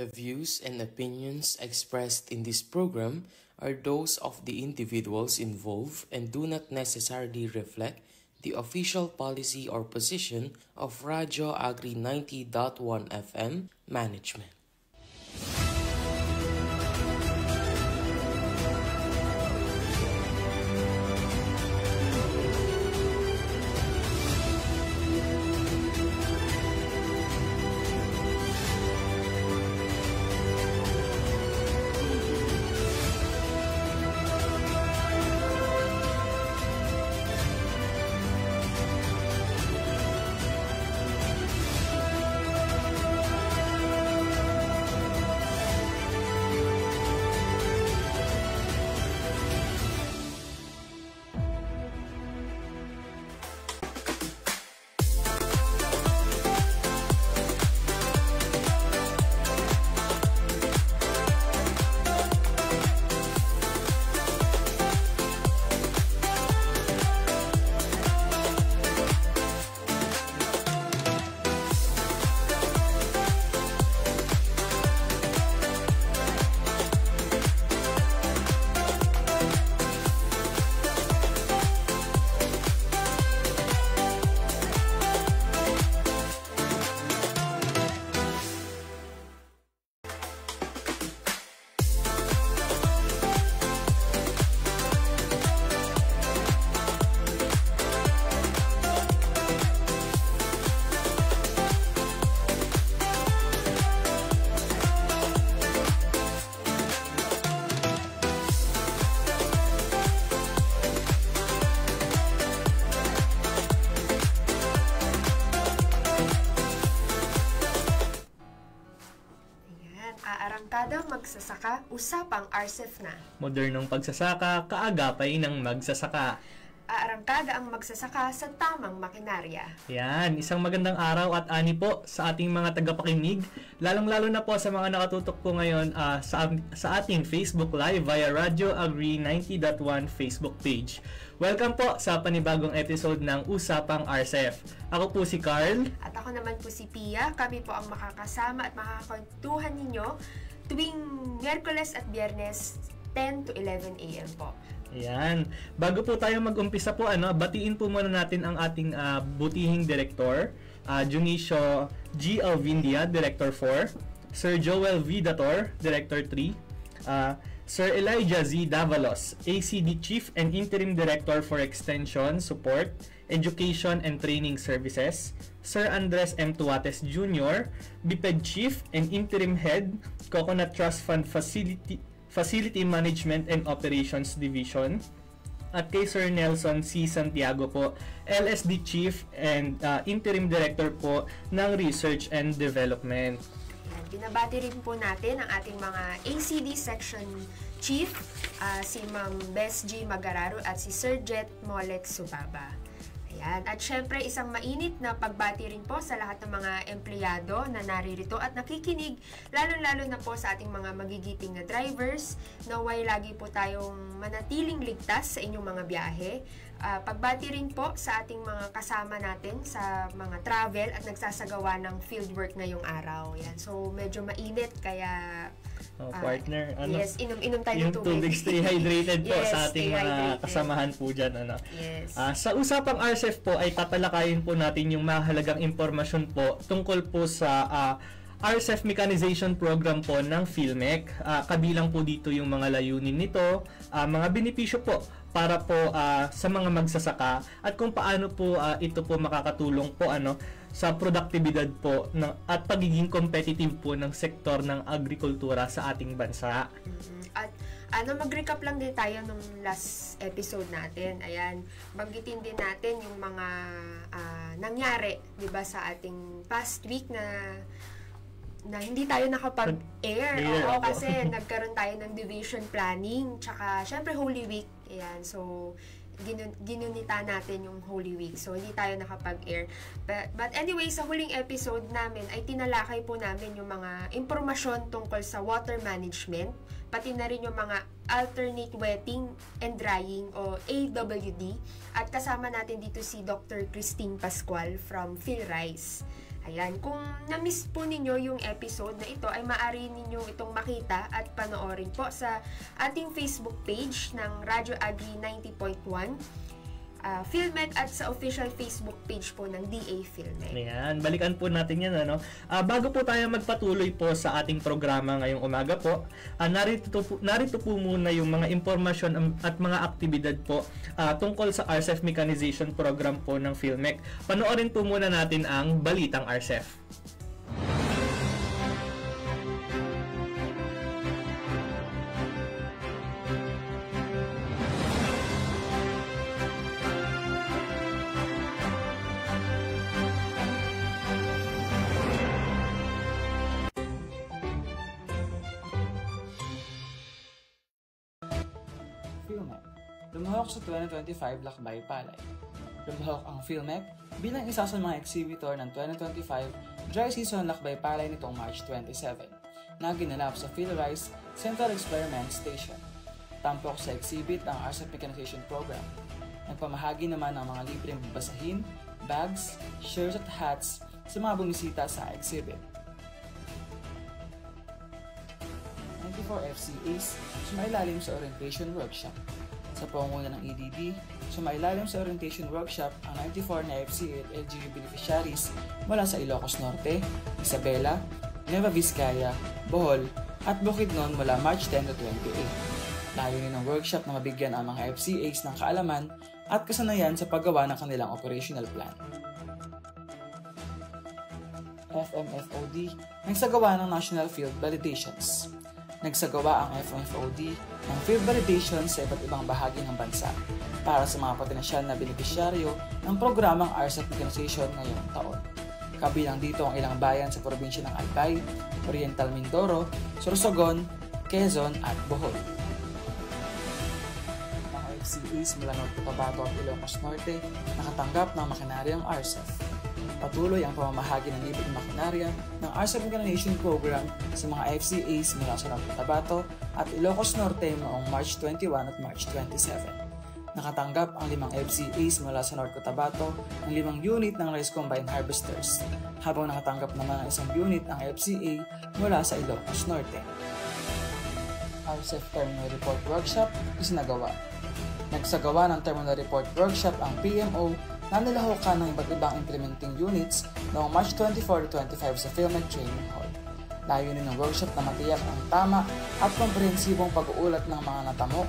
The views and opinions expressed in this program are those of the individuals involved and do not necessarily reflect the official policy or position of Radyo Agri 90.1 FM management. Aarangkadang magsasaka, usapang RCEF na. Modernong pagsasaka, kaagapay ng magsasaka. Aarangkada ang magsasaka sa tamang makinarya. Yan, isang magandang araw at ani po sa ating mga tagapakinig, lalong-lalo na po sa mga nakatutok po ngayon sa ating Facebook Live via Radyo Agri 90.1 Facebook page. Welcome po sa panibagong episode ng Usapang RCEF. Ako po si Carl. At ako naman po si Pia. Kami po ang makakasama at makakakwentuhan ninyo tuwing Miyerkules at Biyernes 10 to 11 a.m. po. Ayan. Bago po tayo mag-umpisa po, batiin po muna natin ang ating butihing director, Junicio G. Alvindia, Director 4, Sir Joel V. Dator, Director 3, Sir Elijah Z. Davalos, ACD Chief and Interim Director for Extension, Support, Education and Training Services, Sir Andres M. Tuates Jr., BPED Chief and Interim Head, Coconut Trust Fund Facility Management and Operations Division, at kay Sir Nelson C. Santiago po, LSD Chief and Interim Director po ng Research and Development. Binabati rin po natin ang ating mga ACD Section Chief, si Ma'am Bess G. Magararo at si Sir Jet Molek Subaba. Ayan. At syempre, isang mainit na pagbati rin po sa lahat ng mga empleyado na naririto at nakikinig, lalo-lalo na po sa ating mga magigiting na drivers. Naway lagi po tayong manatiling ligtas sa inyong mga biyahe. Pagbati rin po sa ating mga kasama natin sa mga travel at nagsasagawa ng fieldwork ngayong araw. Yan. So, medyo mainit kaya partner, yes, inom tayo ng tubig. Yung stay hydrated po yes, sa ating mga kasamahan po dyan. Yes. Sa usapang RCEF po ay tatalakayin po natin yung mahalagang impormasyon po tungkol po sa RCEF Mechanization Program po ng PhilMech. Kabilang po dito yung mga layunin nito, mga benepisyo po para po sa mga magsasaka at kung paano po ito po makakatulong po sa produktibidad po at pagiging competitive po ng sektor ng agrikultura sa ating bansa. At mag-recap lang din tayo nung last episode natin. Ayan, banggitin din natin yung mga nangyari, 'di ba, sa ating past week na hindi tayo nakapag-air. Oo, kasi nagkaroon tayo ng division planning, tsaka syempre Holy Week. Ayan, so ginunita natin yung Holy Week. So, hindi tayo nakapag-air. But anyway, sa huling episode namin ay tinalakay po namin yung mga impormasyon tungkol sa water management, pati na rin yung mga alternate wetting and drying o AWD. At kasama natin dito si Dr. Christine Pascual from PhilRice. Ayan, kung na-miss po ninyo yung episode na ito, ay maaari ninyong itong makita at panoorin po sa ating Facebook page ng Radyo Agri 90.1 PhilMec at sa official Facebook page po ng DA PhilMec. Ayan, balikan po natin yan. Bago po tayo magpatuloy po sa ating programa ngayong umaga po, narito po muna yung mga impormasyon at mga aktibidad po tungkol sa RCEF Mechanization Program po ng PhilMec. Panoorin po muna natin ang Balitang RCEF. PhilMec. Lumahok sa 2025 Lakbay Palay. Lumahok ang PhilMec bilang isa sa mga exhibitor ng 2025 Dry Season Lakbay Palay nitong March 27 na ginanap sa PhilRice Central Experiment Station. Tampok sa exhibit ang RCEF Mechanization Program. Nagpamahagi naman ng mga libreng basahin, bags, shirts at hats sa mga bumisita sa exhibit. 94 FCAs sumailalim sa orientation workshop. Sa pangunguna ng EDD, sumailalim sa orientation workshop ang 94 na FCA at LGU beneficiaries mula sa Ilocos Norte, Isabela, Nueva Vizcaya, Bohol at Bukidnon mula March 10 to 28. Layunin ng workshop na mabigyan ang mga FCAs ng kaalaman at kasanayan sa paggawa ng kanilang operational plan. FMFOD nagsagawa ng National Field Validations. Nagsagawa ang FMFOD ng field validation sa iba't ibang bahagi ng bansa para sa mga potensyal na benepisyaryo ng programang RCEF Mechanization ngayong taon. Kabilang dito ang ilang bayan sa probinsya ng Albay, Oriental Mindoro, Sorsogon, Quezon at Bohol. Mga FCAs mula Norte Cotabato at Ilocos Norte nakatanggap ng makinaryang RCEF. Patuloy ang pamamahagi ng libreng makinarya ng RCEF Mechanization Program sa mga FCAs mula sa Norte Cotabato at Ilocos Norte noong March 21 at March 27. Nakatanggap ang 5 FCAs mula sa Norte Cotabato ng 5 unit ng Rice Combine Harvesters, habang nakatanggap naman ng 1 unit ang FCA mula sa Ilocos Norte. RCEF Terminal Report Workshop isinagawa. Nagsagawa ng Terminal Report Workshop ang PMO na nilahukan ng iba't ibang implementing units noong March 24 to 25 sa PhilMec Training Hall. Layunin ng workshop na matiyak ang tama at komprehensibong pag-uulat ng mga natamo,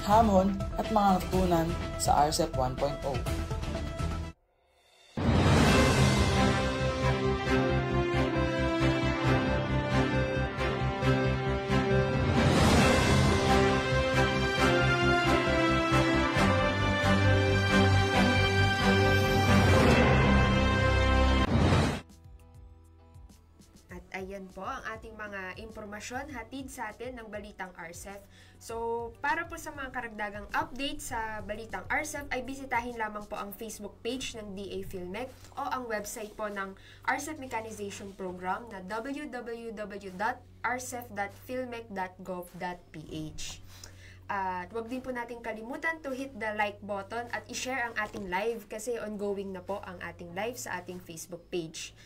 hamon at mga natutunan sa RCEF 1.0. Ayan po ang ating mga impormasyon hatid sa atin ng Balitang RCEF. So, para po sa mga karagdagang update sa Balitang RCEF ay bisitahin lamang po ang Facebook page ng DA PhilMec o ang website po ng RCEF Mechanization Program na www.rcef.philmec.gov.ph. At wag din po natin kalimutan to hit the like button at i-share ang ating live kasi ongoing na po ang ating live sa ating Facebook page.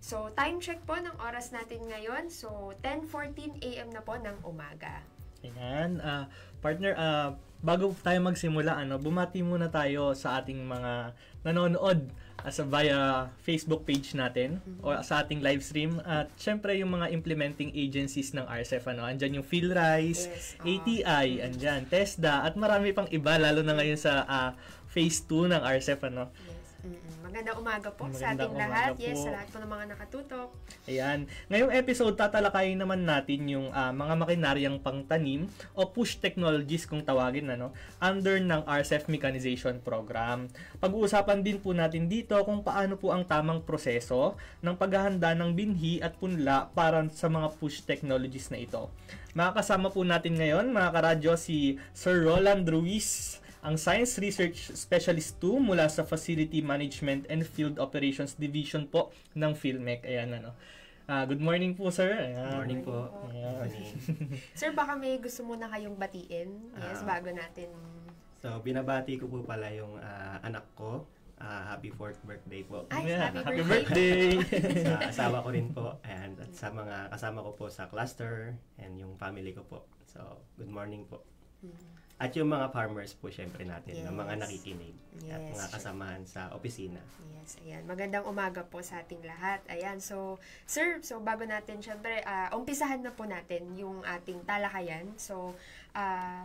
So, time check po ng oras natin ngayon. So, 10:14 AM na po ng umaga. Ayan. Partner, bago tayo magsimula, bumati muna tayo sa ating mga nanonood via Facebook page natin o sa ating live stream. At syempre, yung mga implementing agencies ng RCEF. Andyan yung PhilRice, yes, ATI, andyan, TESDA, at marami pang iba, lalo na ngayon sa Phase 2 ng RCEF. Yes. Magandang umaga po sa ating lahat. Yes, sa lahat po ng mga nakatutok. Ayan. Ngayong episode, tatalakayin naman natin yung mga makinaryang pangtanim o push technologies kung tawagin under ng RCEF Mechanization Program. Pag-uusapan din po natin dito kung paano po ang tamang proseso ng paghahanda ng binhi at punla para sa mga push technologies na ito. Makakasama po natin ngayon, mga karadyo, si Sir Roland Ruiz, ang Science Research Specialist 2 mula sa Facility Management and Field Operations Division po ng PhilMec. Ayan, good morning po, sir. Ayan. Good morning po. Ayan. Sir, baka may gusto muna kayong batiin. Yes, bago natin. So, binabati ko po pala yung anak ko, Happy 4th birthday po. Ay, Yeah, happy birthday! Sa asawa ko rin po and at sa mga kasama ko po sa cluster and yung family ko po. So, good morning po. At yung mga farmers po syempre natin, na mga Yes. nakikinig at Yes, mga sure. kasamahan sa opisina. Yes, ayan. Magandang umaga po sa ating lahat. Ayan, so, sir, so bago natin, syempre, umpisahan na po natin yung ating talakayan. So,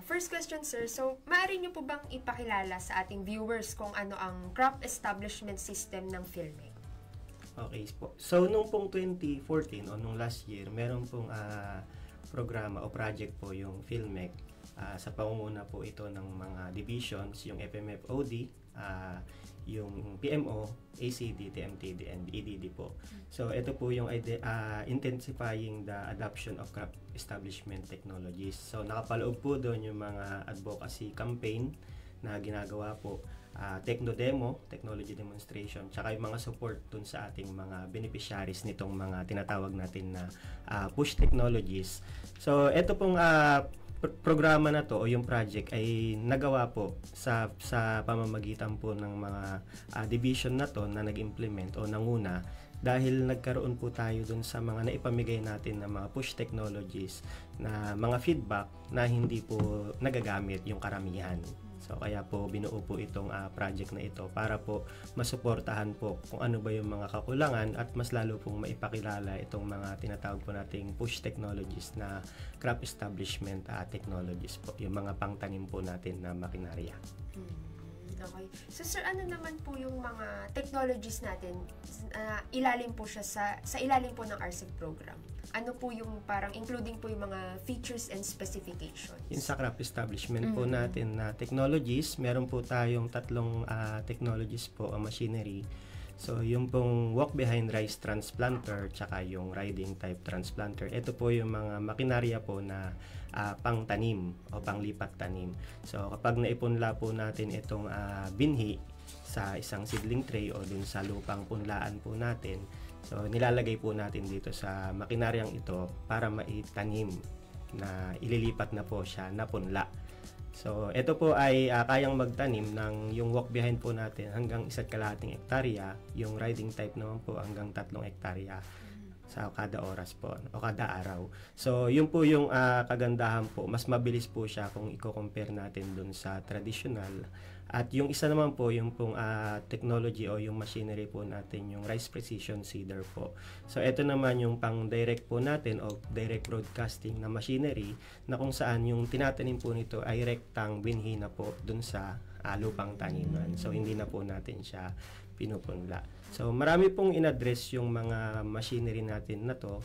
first question, sir. So, maaari niyo po bang ipakilala sa ating viewers kung ano ang crop establishment system ng PhilMec? Okay po. So, nung pong 2014 o nung last year, meron pong programa o project po yung PhilMec. Sa pangunguna po ito ng mga divisions, yung FMFOD, yung PMO, ACD, TMTD, and EDD po. So, ito po yung intensifying the adoption of crop establishment technologies. So, nakapaloob po doon yung mga advocacy campaign na ginagawa po, techno-demo, technology demonstration, tsaka yung mga support dun sa ating mga beneficiaries nitong mga tinatawag natin na push technologies. So, ito pong programa na to o yung project ay nagawa po sa pamamagitan po ng mga division na to na nag-implement o nanguna dahil nagkaroon po tayo dun sa mga naipamigay natin na mga push technologies na mga feedback na hindi po nagagamit yung karamihan. So kaya po binuo po itong project na ito para po masuportahan po kung ano ba yung mga kakulangan at mas lalo pong maipakilala itong mga tinatawag po nating push technologies na crop establishment technologies po, yung mga pangtanim po natin na makinarya. Okay. So, sir, ano naman po yung mga technologies natin, ilalim po siya sa ilalim po ng RCEP program? Ano po yung parang including po yung mga features and specifications? Yung sa crop establishment po natin na technologies, meron po tayong tatlong technologies po o machinery. So, yung pong walk-behind rice transplanter tsaka yung riding type transplanter. Ito po yung mga makinarya po na pang-tanim o pang-lipat tanim. So, kapag naipunla po natin itong binhi sa isang seedling tray o dun sa lupang punlaan po natin, so nilalagay po natin dito sa makinaryang ito para maitanim na ililipat na po siya na punla. So, ito po ay kayang magtanim ng yung walk behind po natin hanggang 1.5 hektarya, yung riding type naman po hanggang 3 hektarya sa kada oras po o kada araw. So, yun po yung kagandahan po. Mas mabilis po siya kung i-compare natin dun sa traditional. At yung isa naman po, yung pong technology o yung machinery po natin, yung rice precision seeder po. So, ito naman yung pang direct po natin o direct broadcasting na machinery na kung saan yung tinatanim po nito ay rektang binhi na po dun sa lupang taniman. So, hindi na po natin siya pinupunla. So, marami pong in-address yung mga machinery natin na to.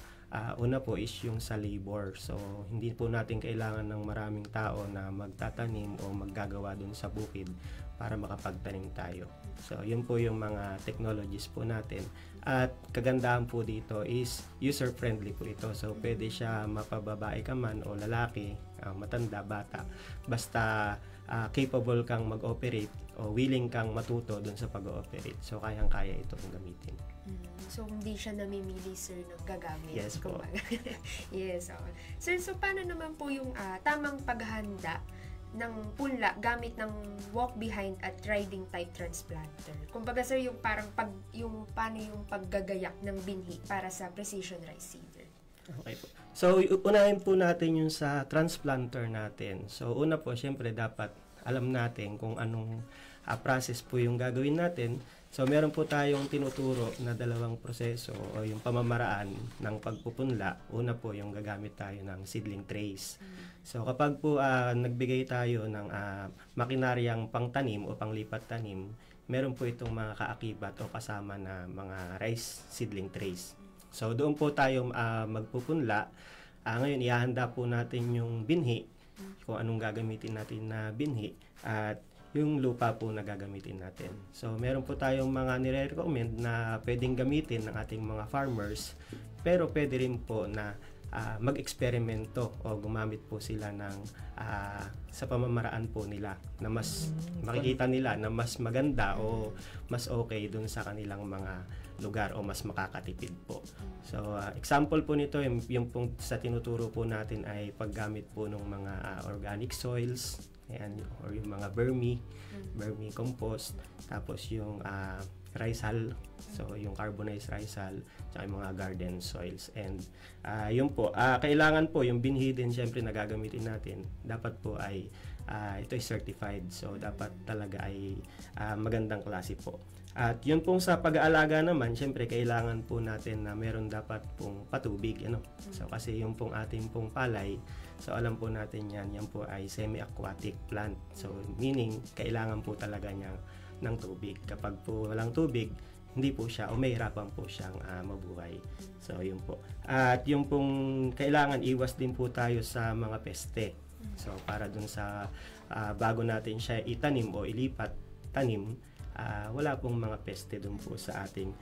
Una po is yung sa labor. So, hindi po natin kailangan ng maraming tao na magtatanim o maggagawa dun sa bukid para makapagtanim tayo. So, yun po yung mga technologies po natin. At kagandahan po dito is user-friendly po ito. So, pwede siya mapababae ka man o lalaki, matanda, bata. Basta capable kang mag-operate o willing kang matuto dun sa pag-ooperate. So, kayang-kaya itong gamitin. So, hindi siya namimili, sir, ng gagamit. Yes po. Yes. Okay. Sir, so paano naman po yung tamang paghahanda ng punla gamit ng walk-behind at riding type transplanter? Kumbaga, sir, yung parang paano yung paggagayak ng binhi para sa precision rice seeder? Okay po. So, unahin po natin yung sa transplanter natin. So, una po, syempre, dapat alam natin kung anong process po yung gagawin natin. So, meron po tayong tinuturo na dalawang proseso o yung pamamaraan ng pagpupunla. Una po, yung gagamit tayo ng seedling trays. So, kapag po nagbigay tayo ng makinaryang pangtanim o panglipat tanim, meron po itong mga kaakibat o kasama na mga rice seedling trays. So, doon po tayo magpupunla. Ngayon, ihahanda po natin yung binhi, kung anong gagamitin natin na binhi, at yung lupa po na gagamitin natin. So, meron po tayong mga nire-recommend na pwedeng gamitin ng ating mga farmers, pero pwede rin po na mag-eksperimento o gumamit po sila ng sa pamamaraan po nila na mas makikita nila na mas maganda o mas okay dun sa kanilang mga lugar o mas makakatipid po. So, example po nito, yung pong sa tinuturo po natin ay paggamit po ng mga organic soils, ayan, or yung mga vermicompost, tapos yung rice hull, so yung carbonized rice hull, tsaka yung mga garden soils. And yun po, kailangan po yung binhi din syempre na gagamitin natin, dapat po ay ito ay certified, so dapat talaga ay magandang klase po. At yun pong sa pag-aalaga naman, syempre kailangan po natin na meron dapat pong patubig, ano. So kasi yung pong ating pong palay, so alam po natin yan po ay semi-aquatic plant. So meaning kailangan po talaga niya ng tubig. Kapag po walang tubig, hindi po siya o mahirapan po siyang mabuhay. So yun po. At yung pong kailangan iwas din po tayo sa mga peste. So para dun sa bago natin siya itanim o ilipat tanim, wala pong mga peste dun po sa ating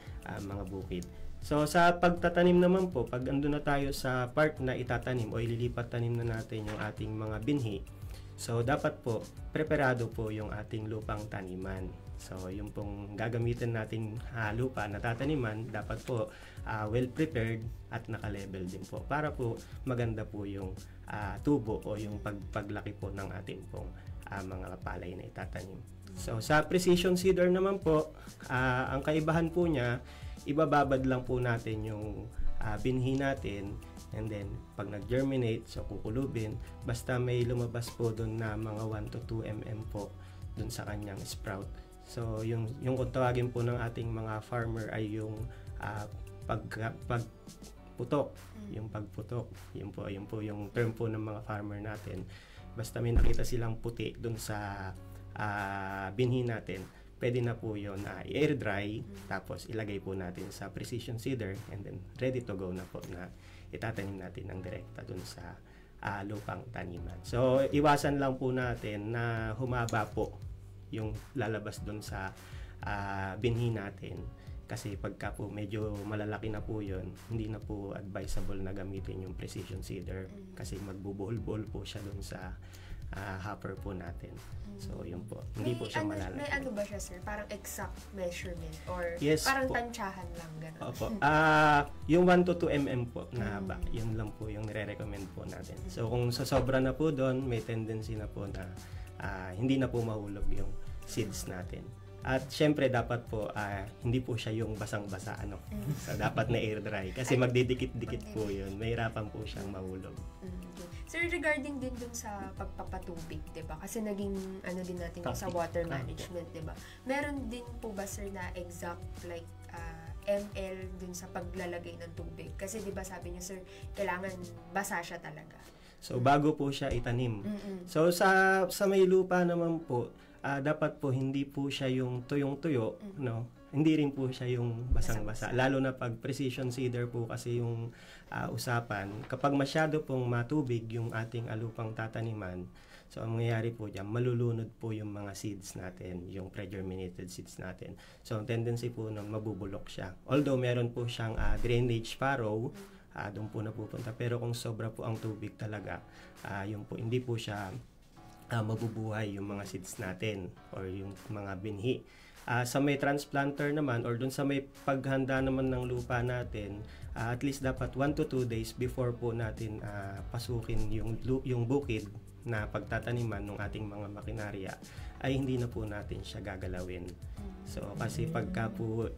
mga bukid. So sa pagtatanim naman po, pag andun na tayo sa part na itatanim o ililipat tanim na natin yung ating mga binhi, so dapat po preparado po yung ating lupang taniman. So yung pong gagamitin nating lupa na tataniman, dapat po well prepared at naka-level din po para po maganda po yung tubo o yung paglaki po ng ating pong mga palay na itatanim. So sa precision seeder naman po, ang kaibahan po niya, ibababad lang po natin yung binhi natin, and then pag nag-germinate, so kukulubin, basta may lumabas po doon na mga 1 to 2 mm po doon sa kanyang sprout. So yung kung tawagin po ng ating mga farmer ay yung pagputok, yung pagputok, yun po yung term po ng mga farmer natin. Basta may nakita silang puti doon sa binhi natin, pwede na po yun i-air dry, tapos ilagay po natin sa precision seeder, and then ready to go na po na itatanim natin ng direkta dun sa lupang taniman. So iwasan lang po natin na humaba po yung lalabas dun sa binhi natin, kasi pagka po medyo malalaki na po yun, hindi na po advisable na gamitin yung precision seeder kasi magbubuhol-buhol po siya dun sa hopper po natin. So yun po, hindi po siya malalaki. May ano ba siya, sir? Parang exact measurement or yes, parang po. tansyahan lang gano'n? Opo. Yung 1 to 2 mm po na haba, yun lang po yung nire-recommend po natin. So kung sobra na po doon, may tendency na po na hindi na po mahulog yung seeds natin. At syempre dapat po hindi po siya yung basang-basa, ano. So dapat na air dry kasi magdidikit-dikit po yun. Mahirapan po siyang mahulog. Sir, regarding din dun sa pagpapatubig, 'di ba? Kasi naging ano din natin sa water management, 'di ba? Meron din po ba, sir, na exact like ml dun sa paglalagay ng tubig? Kasi 'di ba sabi niyo, sir, kailangan basa siya talaga. So bago po siya itanim. So sa may lupa naman po, dapat po hindi po siya yung tuyong-tuyo, no? Hindi rin po siya yung basang-basa. Lalo na pag precision seeder po kasi yung usapan. Kapag masyado pong matubig yung ating lupang tataniman, so ang mangyayari po diyan, malulunod po yung mga seeds natin, yung pre-germinated seeds natin. So ang tendency po nun, mabubulok siya. Although meron po siyang drainage furrow, doon po napupunta. Pero kung sobra po ang tubig talaga, yun po, hindi po siya mabubuhay yung mga seeds natin or yung mga binhi. Sa may transplanter naman or dun sa may paghanda naman ng lupa natin, at least dapat 1 to 2 days before po natin pasukin yung bukid na pagtataniman ng ating mga makinarya, ay hindi na po natin siya gagalawin. So kasi pagka po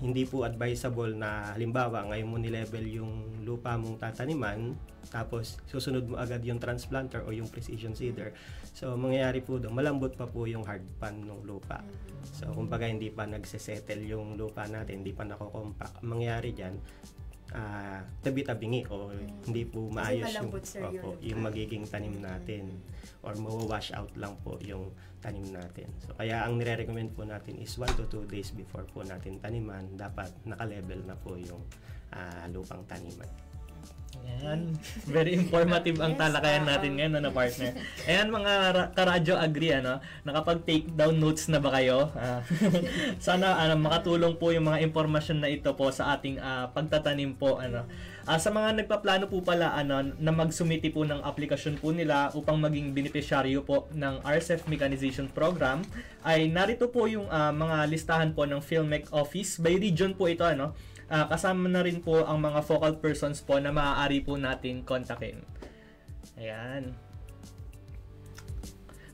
hindi po advisable na halimbawa ngayon mo ni-level yung lupa mong tataniman, tapos susunod mo agad yung transplanter o yung precision seeder. So mangyayari po doon, malambot pa po yung hard pan ng lupa. So kumbaga hindi pa nagsesettle yung lupa natin, hindi pa nako-compact. Ang mangyayari diyan, tabi-tabingi o hindi po maayos yung magiging tanim natin, or mawawash out lang po yung tanim natin. So kaya ang nire-recommend po natin is 1 to 2 days before po natin taniman, dapat naka-level na po yung lupang taniman. Ayan. Very informative ang talakayan natin ngayon, ano, partner. Ayan, mga karadyo agree, ano, nakapag-take down notes na ba kayo? Sana makatulong po yung mga impormasyon na ito po sa ating pagtatanim po, ano. Sa mga nagpaplano po pala, ano, na magsumiti po ng aplikasyon po nila upang maging beneficiaryo po ng RCEF Mechanization Program, ay narito po yung mga listahan po ng PhilMech Office. By region po ito, ano. Kasama na rin po ang mga focal persons po na maaari po natin kontakin. Ayan.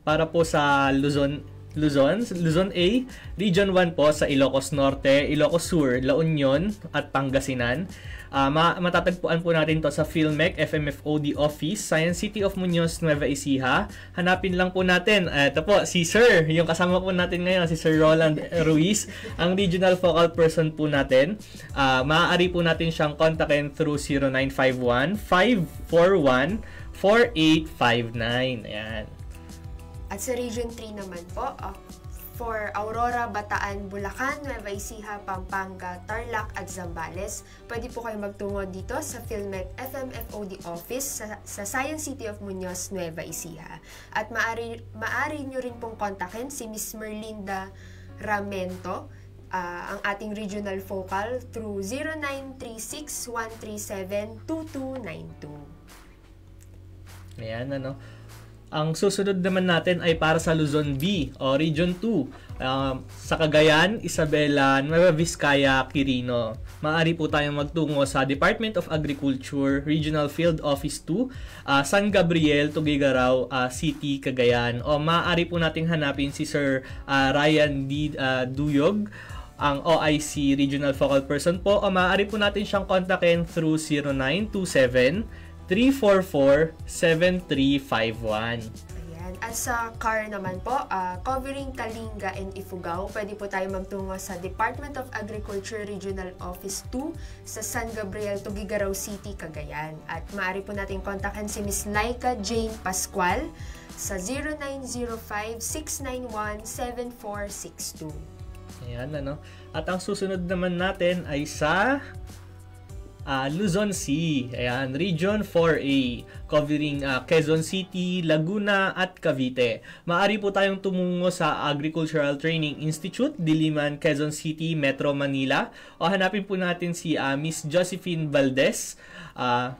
Para po sa Luzon A, Region 1 po sa Ilocos Norte, Ilocos Sur, La Union at Pangasinan. Matatagpuan po natin to sa PhilMech FMFOD Office, Science City of Muñoz, Nueva Ecija. Hanapin lang po natin. Ito po, si Sir, yung kasama po natin ngayon, si Sir Roland Ruiz, ang regional focal person po natin. Maaari po natin siyang kontakin through 0951-541-4859. Ayan. At sa Region 3 naman po, for Aurora, Bataan, Bulacan, Nueva Ecija, Pampanga, Tarlac at Zambales, pwede po kayo magtungo dito sa PhilMech FMFOD Office sa Science City of Muñoz, Nueva Ecija. At maaari nyo rin pong kontakin si Miss Merlinda Ramento, ang ating regional focal, through 0936-137-2292. Ayan, ano. Ang susunod naman natin ay para sa Luzon B o Region 2. Sa Cagayan, Isabela, Nueva Vizcaya, Quirino. Maaari po tayong magtungo sa Department of Agriculture, Regional Field Office 2, San Gabriel, Tuguegarao City, Cagayan. O maaari po nating hanapin si Sir Ryan D. Duyog, ang OIC Regional Focal Person po. O maaari po natin siyang kontakin through 0927-344-7351. Ayan. At sa CAR naman po, covering Kalinga and Ifugao, pwede po tayo magtungo sa Department of Agriculture Regional Office 2 sa San Gabriel, Tuguegarao City, Cagayan. At maaari po natin kontakin si Ms. Laika Jane Pascual sa 0905-691-7462. Ayan, ano. At ang susunod naman natin ay sa Luzon C. Ayan, Region 4A, covering Quezon City, Laguna at Cavite. Maaari po tayong tumungo sa Agricultural Training Institute, Diliman, Quezon City, Metro Manila. O hanapin po natin si Miss Josephine Valdez.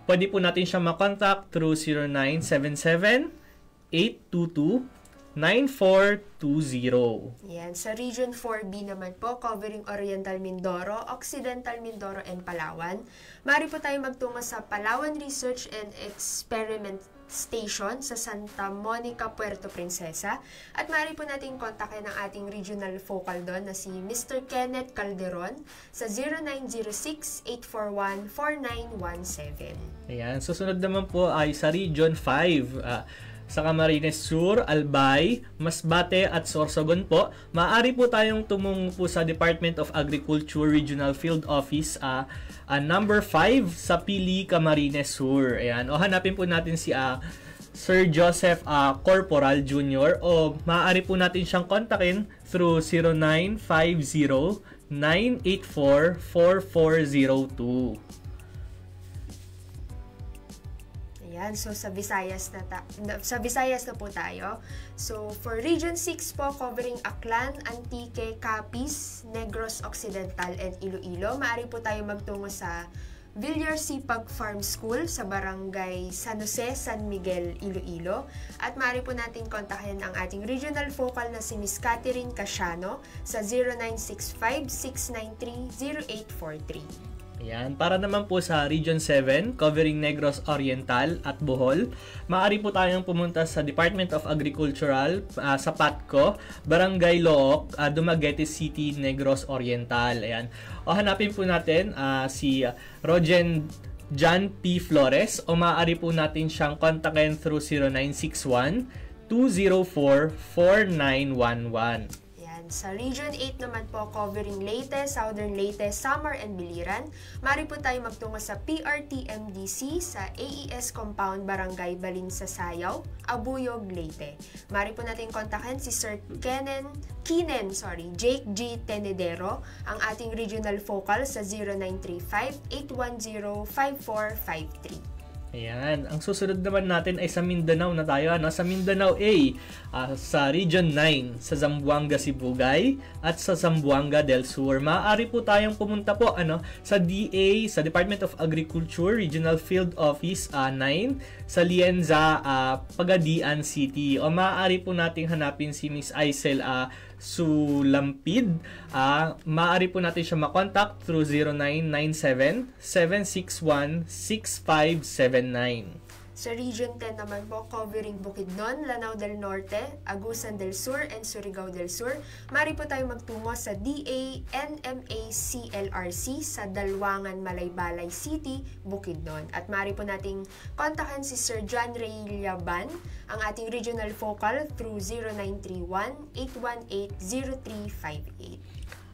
Pwede po natin siya makontakt through 0977-822-9420. Yan. Sa Region 4B naman po, covering Oriental Mindoro, Occidental Mindoro, and Palawan. Maaari po tayo magtungo sa Palawan Research and Experiment Station sa Santa Monica, Puerto Princesa. At maaari po natin kontakin ang ating regional focal doon na si Mr. Kenneth Calderon sa 0906-841-4917. Ayan. Susunod naman po ay sa Region 5. Sa Camarines Sur, Albay, Masbate at Sorsogon po. Maaari po tayong tumungo po sa Department of Agriculture Regional Field Office number 5 sa Pili, Camarines Sur. Ayan. O hanapin po natin si Sir Joseph Corporal Jr. o maaari po natin siyang kontakin through 0950-984-4402. Ayan, so sa Visayas na po tayo. So for Region 6 po, covering Aklan, Antique, Capiz, Negros Occidental and Iloilo. Maaari po tayo magtungo sa Villar Sipag Farm School sa Barangay San Jose, San Miguel, Iloilo. At maaari po natin kontakin ang ating regional focal na si Miss Catherine Casiano sa 0965-693-0843. Ayan. Para naman po sa Region 7, covering Negros Oriental at Bohol, maaari po tayong pumunta sa Department of Agricultural sa PATCO, Barangay Look, Dumaguete City, Negros Oriental. Ayan. O hanapin po natin si Rogen John P. Flores o maaari po natin siyang kontakin through 0961-204-4911. Sa Region 8 naman po, covering Leyte, Southern Leyte, Samar, and Biliran. Mari po tayo magtungo sa PRTMDC sa AES Compound, Barangay Balinsa, Sayaw, Abuyog, Leyte. Mari po natin kontakin si Sir Jake G. Tenedero, ang ating regional focal sa 0935-810-5453. Ayan, ang susunod naman natin ay sa Mindanao na tayo. Sa Mindanao A, sa Region 9, sa Zamboanga, Sibugay, at sa Zamboanga del Sur. Maaari po tayong pumunta po sa DA, sa Department of Agriculture, Regional Field Office 9, sa Lienza, Pagadian City. O maaari po nating hanapin si Miss Aisel Sulampid. Maaari po natin siya makontakt through 0997-761-6579. Sa Region 10 naman po, covering Bukidnon, Lanao del Norte, Agusan del Sur, and Surigao del Sur. Mari po tayo magtungo sa DA NMA CLRC sa Dalwangan, Malaybalay City, Bukidnon. At mari po nating kontakin si Sir John Ray Laban, ang ating regional focal through 0931-818-0358.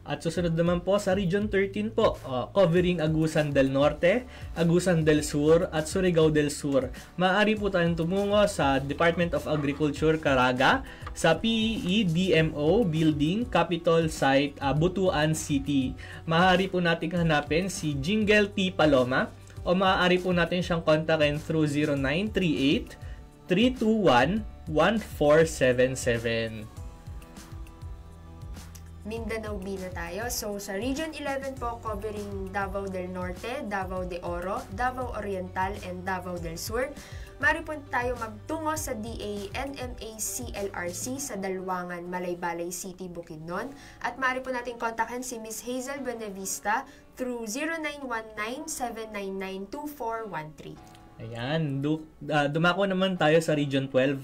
At susunod naman po sa Region 13 po, covering Agusan del Norte, Agusan del Sur, at Surigao del Sur. Maaari po tayong tumungo sa Department of Agriculture, Caraga, sa PEE DMO Building, Capitol Site, Butuan City. Maaari po natin hanapin si Jingle T. Paloma, o maaari po natin siyang kontakin through 0938-321-1477. Mindanao B na tayo. So, sa Region 11 po, covering Davao del Norte, Davao de Oro, Davao Oriental, and Davao del Sur. Mari po tayo magtungo sa DA NMA CLRC sa Dalwangan, Malaybalay City, Bukidnon. At mari po natin kontakin si Miss Hazel Benavista through 0919-799-2413. Ayan, dumako naman tayo sa Region 12,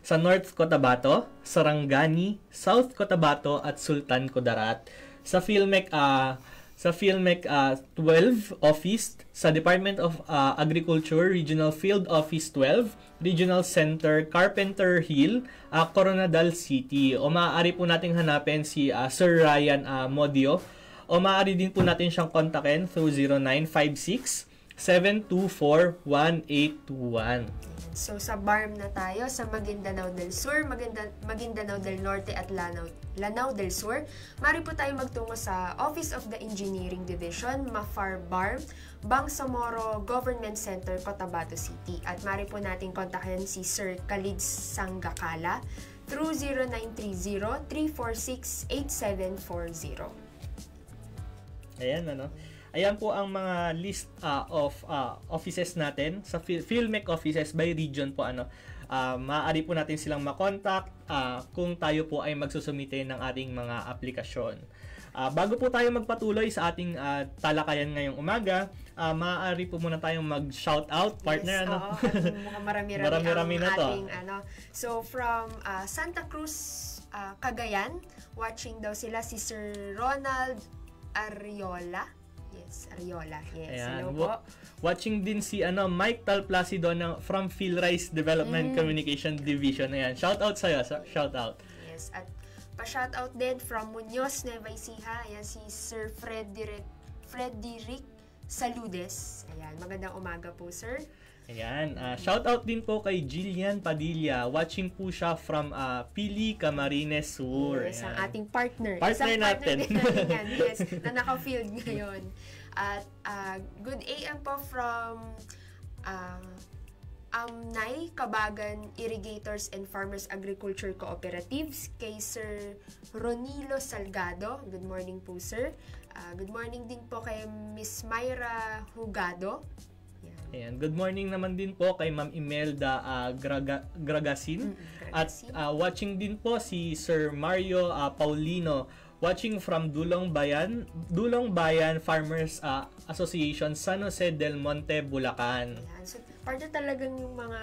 sa North Cotabato, Sarangani, South Cotabato, at Sultan Kudarat. Sa PhilMec 12 Office, sa Department of Agriculture, Regional Field Office 12, Regional Center, Carpenter Hill, Coronadal City. O maaari po nating hanapin si Sir Ryan Modio, o maaari din po natin siyang kontakin through 0956-724-1821. So, sa BARM na tayo, sa Maguindanao del Sur, Maguindanao del Norte, at Lanao del Sur. Mari po tayo magtungo sa Office of the Engineering Division, MAFAR BARM, Bangsamoro Government Center, Cotabato City. At mari po natin kontakin si Sir Khalid Sanggakala through 0930-346-8740. Ayan, Ayan po ang mga list of offices natin sa PhilMec offices by region po. Maaari po natin silang makontak kung tayo po ay magsusumite ng ating mga aplikasyon. Bago po tayo magpatuloy sa ating talakayan ngayong umaga, maaari po muna tayong mag-shoutout, partner. Yes, marami-rami na to. Ating, So, from Santa Cruz, Cagayan, watching daw sila si Sir Ronald Ariola. Ariola. Yes. Ayan. Hello po. Watching din si Mike Talplacido from PhilRice Development Communication Division. Ayan. Shout out sa'yo. Shout out. Yes. At pa-shout out din from Muñoz, Nueva Ecija. Ayan, si Sir Frederick Saludes. Ayan. Magandang umaga po, sir. Ayan. Shout out din po kay Jillian Padilla. Watching po siya from Pili, Camarines Sur. Yes, ang ating partner. Partner natin. Yan, yes, na naka-field ngayon. At good AM po from Amnay, Kabagan Irrigators and Farmers Agriculture Cooperatives, kay Sir Ronilo Salgado. Good morning po, sir. Good morning din po kay Miss Myra Hugado. Ayan. Good morning naman din po kay Ma'am Imelda Gragasin. At watching din po si Sir Mario Paulino, watching from Dulong Bayan Farmers Association, San Jose del Monte, Bulacan. Ayan. So, partner talagang yung mga,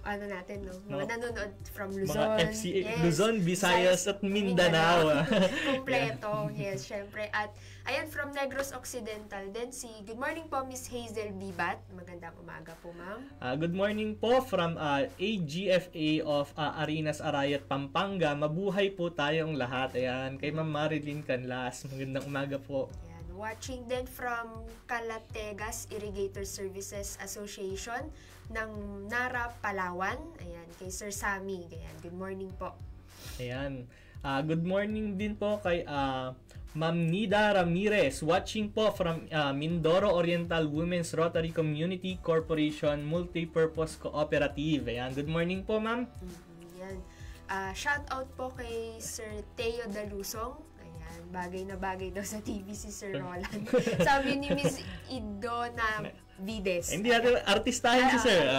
ano natin, no? Mga nanonood from Luzon. Mga FCA, Luzon, Visayas, at Mindanao. Kompleto, yes, syempre. At, ayan, from Negros Occidental din, good morning po, Miss Hazel Bibat. Magandang umaga po, ma'am. Good morning po from AGFA of Arenas Arayat, Pampanga. Mabuhay po tayong lahat. Ayan, kay Ma'am Marilyn Canlas. Magandang umaga po. Watching din from Calategas Irrigator Services Association ng Nara, Palawan. Ayan, kay Sir Sammy. Ayan, good morning po. Ayan. Good morning din po kay Ma'am Nida Ramirez. Watching po from Mindoro Oriental Women's Rotary Community Corporation Multipurpose Cooperative. Ayan, good morning po, ma'am. Ayan. Shout out po kay Sir Teo Dalusong. Bagay na bagay daw sa TV si Sir Roland. Sabi ni Miss Idona Vides. Hindi natin artistahin si Sir.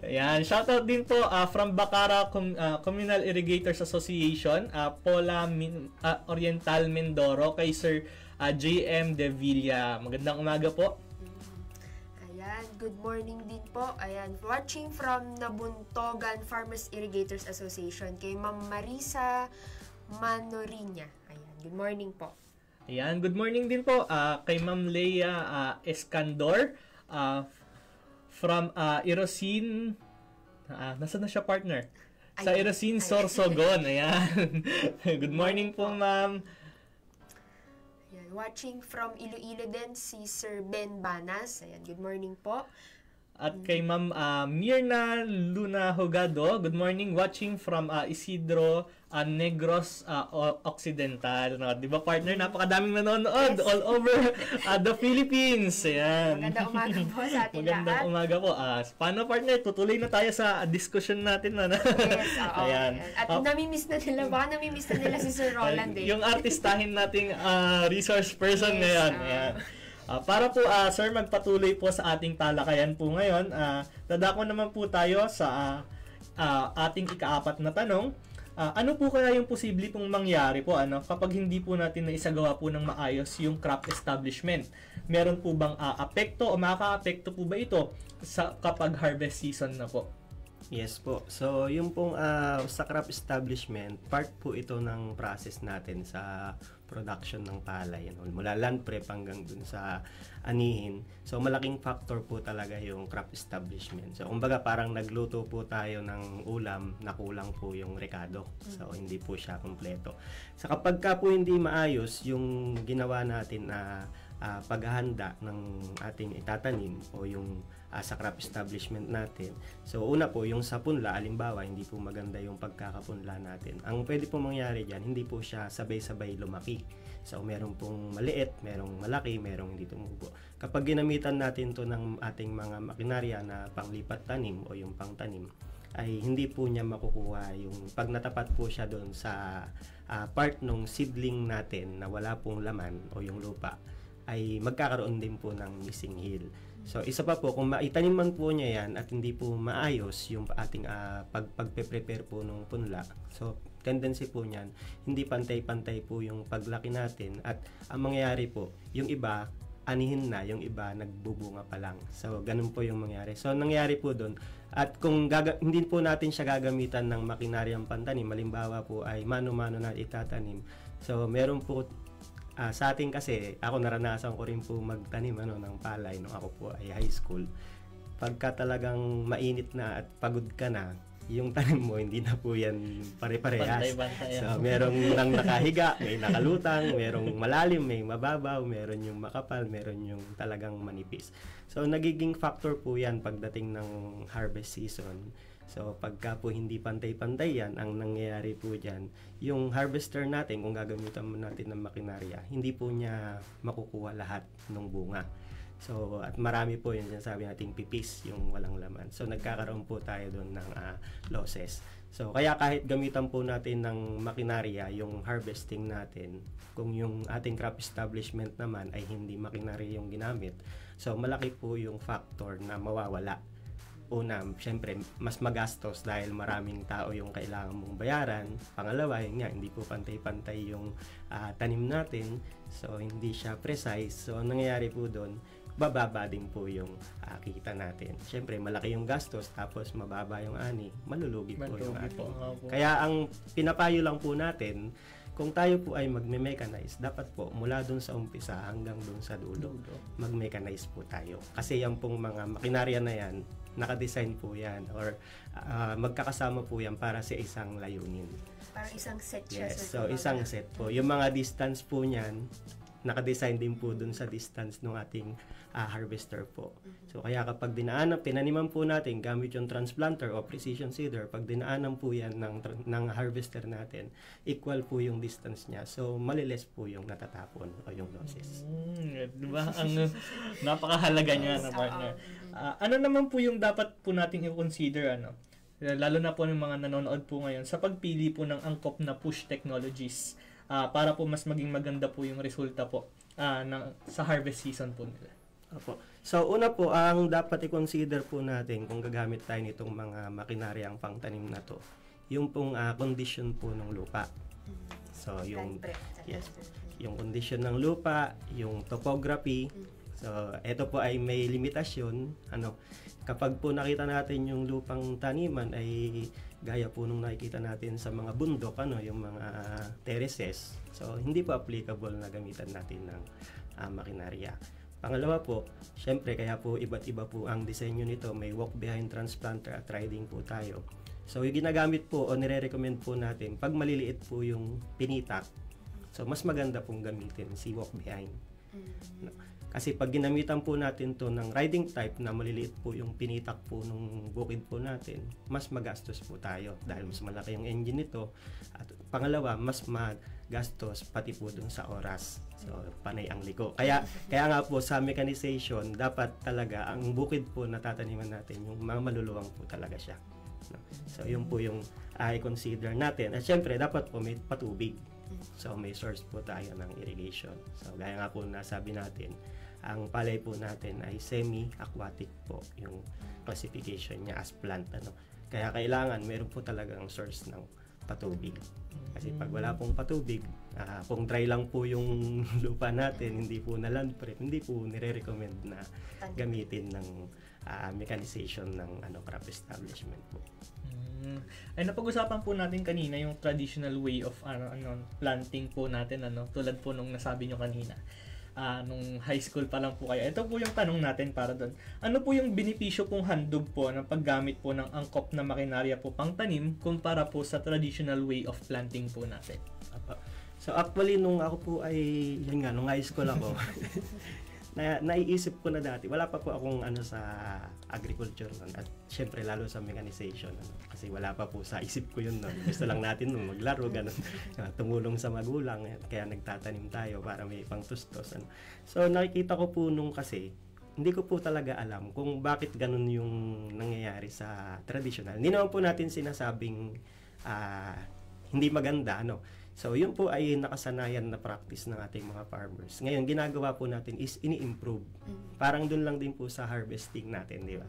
Ayan, shoutout din po from Bacara Communal Irrigators Association, Pola Oriental Mindoro, kay Sir JM De Villa. Magandang umaga po. Ayan, good morning din po. Ayan, watching from Nabuntogan Farmers Irrigators Association, kay Ma'am Marisa Manorinya. Ayan, good morning po. Ayan, good morning din po kay Ma'am Leia Escandor from Irosin. Nasaan na siya, partner? Sa Irosin, Sorsogon. Ayan. Good morning po, ma'am. Ayan, watching from Iloilo din si Sir Ben Banas. Ayan, good morning po. At kay Ma'am Mirna Luna Hogado, good morning, watching from Isidro Negros Occidental. No, 'di ba, partner, napakadaming nanonood all over the Philippines. Ayan. Magandang umaga po sa atin lahat. Magandang umaga po. Paano, partner? Tutuloy na tayo sa discussion natin. Yes, oo. Ayan. At namimiss na nila, baka namimiss na nila si Sir Roland eh. Yung artistahin nating resource person ngayon. Ayan. Para po, sir, magpatuloy po sa ating talakayan po ngayon. Dadako naman po tayo sa ating ikaapat na tanong. Ano po kaya yung posible pong mangyari po kapag hindi po natin naisagawa po ng maayos yung crop establishment? Meron po bang apekto o makaka-apekto po ba ito kapag harvest season na po? Yes po. So, yung pong sa crop establishment, part po ito ng process natin sa production ng palay. Mula land prep hanggang dun sa anihin. So, malaking factor po talaga yung crop establishment. So, kumbaga parang nagluto po tayo ng ulam na kulang po yung rekado. So, hindi po siya kompleto. So, kapag ka po hindi maayos yung ginawa natin na paghahanda ng ating itatanim o yung sa crop establishment natin. So, una po, yung sa punla, alimbawa, hindi po maganda yung pagkakapunla natin. Ang pwede po mangyari dyan, hindi po siya sabay-sabay lumaki. So, meron pong maliit, merong malaki, merong hindi tumubo. Kapag ginamitan natin to ng ating mga makinarya na panglipat tanim o yung pangtanim, ay hindi po niya makukuha yung pag natapat po siya doon sa part ng seedling natin na wala pong laman o yung lupa, ay magkakaroon din po ng missing heel. So, isa pa po, kung maitanim man po niya yan at hindi po maayos yung ating pagpe-prepare po ng punla, so, tendency po niyan, hindi pantay-pantay po yung paglaki natin at ang mangyayari po, yung iba, anihin na, yung iba, nagbubunga pa lang. So, ganun po yung mangyayari. So, nangyayari po doon, at kung hindi po natin siya gagamitan ng makinaryang pantanim, malimbawa po ay mano-mano na itatanim. So, meron po sa atin kasi, ako naranasan ko rin po magtanim ng palay nung ako po ay high school. Pagka talagang mainit na at pagod ka na, yung tanim mo, hindi na po yan pare-parehas. So, merong lang nakahiga, may nakalutang, merong malalim, may mababaw, meron yung makapal, meron yung talagang manipis. So, nagiging factor po yan pagdating ng harvest season. So, pagka po hindi pantay-pantay yan, ang nangyayari po dyan, yung harvester natin, kung gagamitan mo natin ng makinarya, hindi po niya makukuha lahat ng bunga. So, at marami po yung sinasabi nating pipis, yung walang laman. So, nagkakaroon po tayo doon ng losses. So, kaya kahit gamitan po natin ng makinarya, yung harvesting natin, kung yung ating crop establishment naman ay hindi makinarya yung ginamit, so, malaki po yung factor na mawawala. Una, syempre, mas magastos dahil maraming tao yung kailangan mong bayaran. Pangalawa, yun nga, hindi po pantay-pantay yung tanim natin. So, hindi siya precise. So, ang nangyayari po doon, bababa din po yung kita natin. Siyempre, malaki yung gastos, tapos mababa yung ani, malulugi po yung ani. Kaya ang pinapayo lang po natin, kung tayo po ay magme-mechanize, dapat po mula dun sa umpisa hanggang dun sa dulo, mag-mechanize po tayo. Kasi yan pong mga makinarya na yan, nakadesign po yan or magkakasama po yan para sa isang layunin. Parang isang set siya. Yes, so isang set po. Yung mga distance po niyan, nakadesign din po dun sa distance ng ating harvester po. So kaya kapag pinaniman po natin gamit yung transplanter o precision seeder, pag dinaanan po yan ng harvester natin, equal po yung distance niya. So maliles po yung natatapon o yung losses. Diba? Ang napakahalaga niya na partner. Ano naman po yung dapat po nating i-consider, lalo na po ng mga nanonood po ngayon sa pagpili po ng angkop na push technologies para po mas maging maganda po yung resulta po sa harvest season po nila. Opo. So una po, ang dapat i-consider po natin kung gagamit tayo nitong mga makinaryang pangtanim na to, yung pong condition po ng lupa. So yung yung condition ng lupa, yung topography. So ito po ay may limitasyon. Kapag po nakita natin yung lupang taniman ay gaya po nung nakikita natin sa mga bundok, yung mga terraces. So hindi po applicable na gamitan natin ng makinarya. Pangalawa po, syempre kaya po iba't iba po ang disenyo nito. May walk behind transplanter at riding po tayo. So yung ginagamit po o nire-recommend po natin, pag maliliit po yung pinitak, so mas maganda pong gamitin si walk behind. Kasi pag ginamitan po natin to ng riding type na maliliit po yung pinitak po nung bukid po natin, mas magastos po tayo dahil mas malaki yung engine nito. At pangalawa, mas magastos pati po dun sa oras. So, panay ang liko. Kaya nga po sa mechanization, dapat talaga ang bukid po na tataniman natin, yung mga maluluwang po talaga siya. So, yun po yung i-consider natin. At syempre, dapat po may patubig. So, may source po tayo ng irrigation. So, gaya nga po nasabi natin, ang palay po natin ay semi-aquatic po yung classification niya as plant. Kaya kailangan meron po talagang source ng patubig. Kasi pag wala pong patubig, kung dry lang po yung lupa natin, hindi po na land prep, hindi po nire-recommend na gamitin ng mechanization ng crop establishment po. Ay napag-usapan po natin kanina yung traditional way of planting po natin, tulad po nung nasabi nyo kanina. Nung high school pa lang po kayo. Ito po yung tanong natin para doon. Ano po yung benepisyo pong handog po ng paggamit po ng angkop na makinarya po pang tanim kumpara po sa traditional way of planting po natin? So actually nung ako po ay nung high school ako naiisip ko na dati, wala pa po akong sa agriculture nun, at syempre lalo sa mechanization, kasi wala pa po sa isip ko yun nun. Gusto lang natin maglaro, ganun, tumulong sa magulang, kaya nagtatanim tayo para may pangtustos. So nakikita ko po nung kasi, hindi ko po talaga alam kung bakit ganun yung nangyayari sa traditional. Hindi naman po natin sinasabing hindi maganda, So, yun po ay nakasanayan na practice ng ating mga farmers. Ngayon, ginagawa po natin is ini-improve. Parang dun lang din po sa harvesting natin, di ba?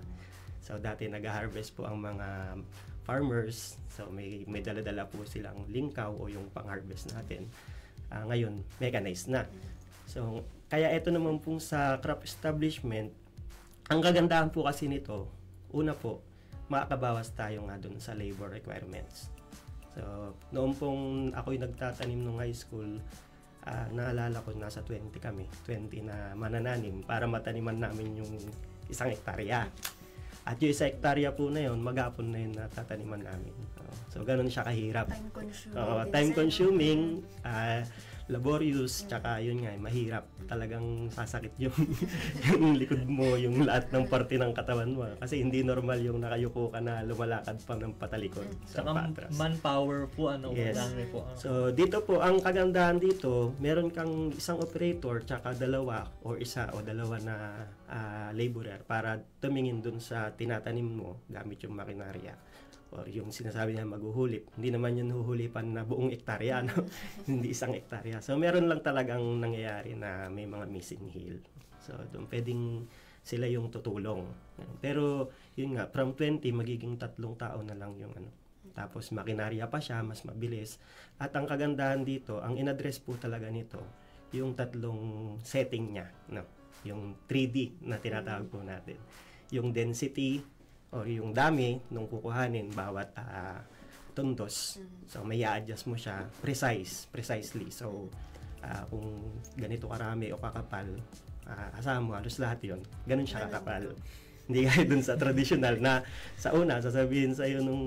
So, dati nag-harvest po ang mga farmers. So, may dala-dala po silang lingkaw o yung pang-harvest natin. Ngayon, mechanized na. So, kaya ito naman po sa crop establishment, ang kagandahan po kasi nito, una po, makakabawas tayo nga dun sa labor requirements. So, noon pong ako'y nagtatanim nung high school, naalala ko nasa 20 kami, 20 na manananim para mataniman namin yung 1 hektarya. At yung 1 hektarya po na yun, maghapon na yun na tataniman namin. So, ganun siya kahirap. Time consuming, laborious, tsaka yun nga, mahirap. Talagang sasakit yung likod mo, yung lahat ng parte ng katawan mo. Kasi hindi normal yung nakayuko ka na lumalakad pa ng patalikod sa patras. Manpower po, yes. Dami po. So, dito po, ang kagandahan dito, meron kang isang operator, tsaka dalawa o isa o dalawa na laborer para tumingin dun sa tinatanim mo gamit yung makinarya. Or yung sinasabi niya maghuhulip. Hindi naman yun huhulipan na buong hektarya, hindi 1 hektarya. So, meron lang talagang nangyayari na may mga missing hill. So, doon pwedeng sila yung tutulong. Pero, yun nga, from 20, magiging 3 tao na lang yung Tapos, makinarya pa siya, mas mabilis. At ang kagandahan dito, ang in-address po talaga nito, yung 3 setting niya. yung 3D na tinatawag po natin. Yung density or yung dami nung kukuhanin bawat tundos. So may i-adjust mo siya precisely. So kung ganito karami o kakapal, asahan mo halos lahat yun. Ganun siya kakapal. Hindi gaya dun sa traditional na sa una, sasabihin sa'yo nung,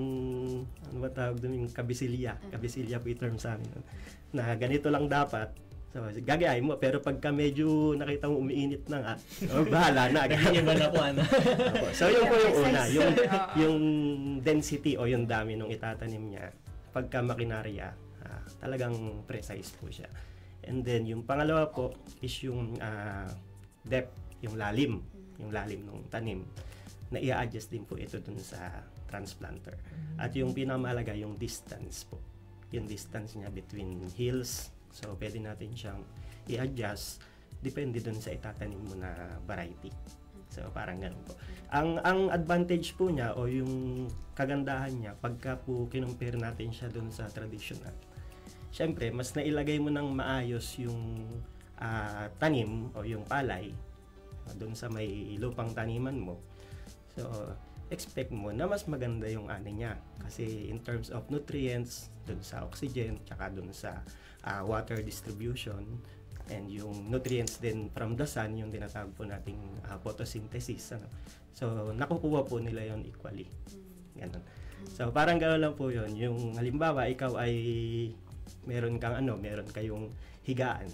ano ba tawag dun, yung kabisilya. Kabisilya po yung term sa amin. Na ganito lang dapat. So, gagayahin mo. Pero pagka medyo nakita mo umiinit na nga, bahala na. Iba na po, ano? So, yun po yung una. Yung density o yung dami nung itatanim niya. Pagka makinarya, talagang precise po siya. And then, yung pangalawa po is yung depth, yung lalim ng tanim. Na i-adjust din po ito dun sa transplanter. At yung pinakamahalaga, yung distance po. Yung distance niya between hills. So, pwede natin siyang i-adjust depende dun sa itatanim mo na variety. So, parang ganun po. Ang advantage po niya o yung kagandahan niya pagka po kinumpare natin siya dun sa traditional. Siyempre, mas nailagay mo ng maayos yung tanim o yung palay dun sa may lupang taniman mo. So, expect mo na mas maganda yung ani niya. Kasi in terms of nutrients, dun sa oxygen, tsaka dun sa water distribution, and yung nutrients din from the sun, yung tinatawag po nating photosynthesis. Ano? So, nakukuha po nila yon equally. Ganun. So, parang gano'n lang po yun. Yung halimbawa, ikaw ay meron kayong higaan.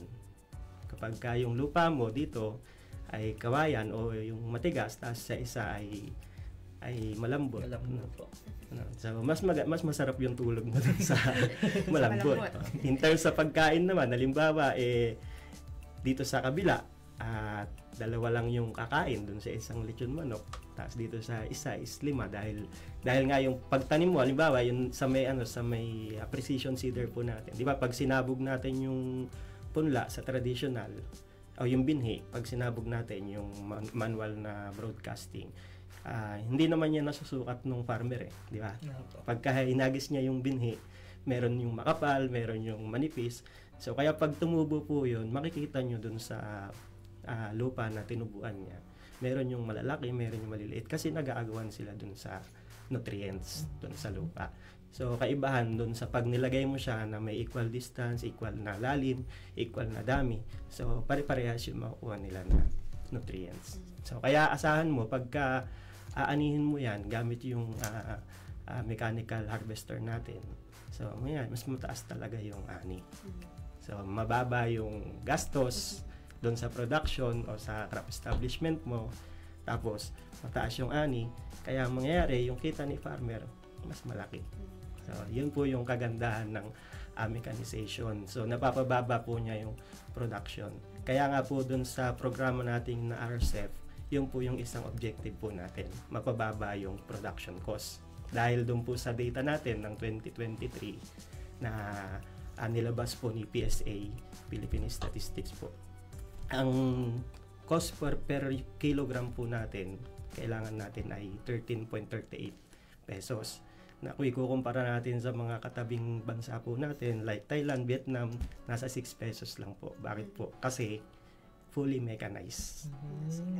Kapag yung lupa mo dito ay kawayan o yung matigas, tapos sa isa ay malambot. Malambot po. So, mas masarap yung tulog mo dun sa malambot. In terms sa pagkain naman, halimbawa, dito sa kabila, dalawa lang yung kakain dun sa isang lechon manok. Tapos dito sa isa is 5 dahil nga yung pagtanim mo, halimbawa, yun sa may precision seeder po natin. Di ba, pag sinabog natin yung punla sa traditional, o yung binhi, pag sinabog natin yung manual na broadcasting, hindi naman niya nasusukat nung farmer di ba? Pagka hinagis niya yung binhi, meron yung makapal, meron yung manipis. So kaya pag tumubo po yun, makikita nyo dun sa lupa na tinubuan niya. Meron yung malalaki, meron yung maliliit kasi nag-aagawan sila dun sa nutrients dun sa lupa. So kaibahan dun sa pag nilagay mo siya na may equal distance, equal na lalim, equal na dami. So pare-parehas yung makukuha nila na nutrients. So kaya asahan mo pagka aanihin mo yan gamit yung mechanical harvester natin. So, mas mataas talaga yung ani. So, mababa yung gastos doon sa production o sa crop establishment mo. Tapos, mataas yung ani. Kaya mangyayari, yung kita ni farmer, mas malaki. So, yun po yung kagandahan ng mechanization. So, napapababa po niya yung production. Kaya nga po doon sa programa nating na RCEF, yun po yung isang objective po natin, mapababa yung production cost. Dahil doon po sa data natin ng 2023 na nilabas po ni PSA, Philippine Statistics po. Ang cost per kilogram po natin, kailangan natin ay 13.38 pesos. Na kung ikukumpara natin sa mga katabing bansa po natin, like Thailand, Vietnam, nasa 6 pesos lang po. Bakit po? Kasi fully mechanized.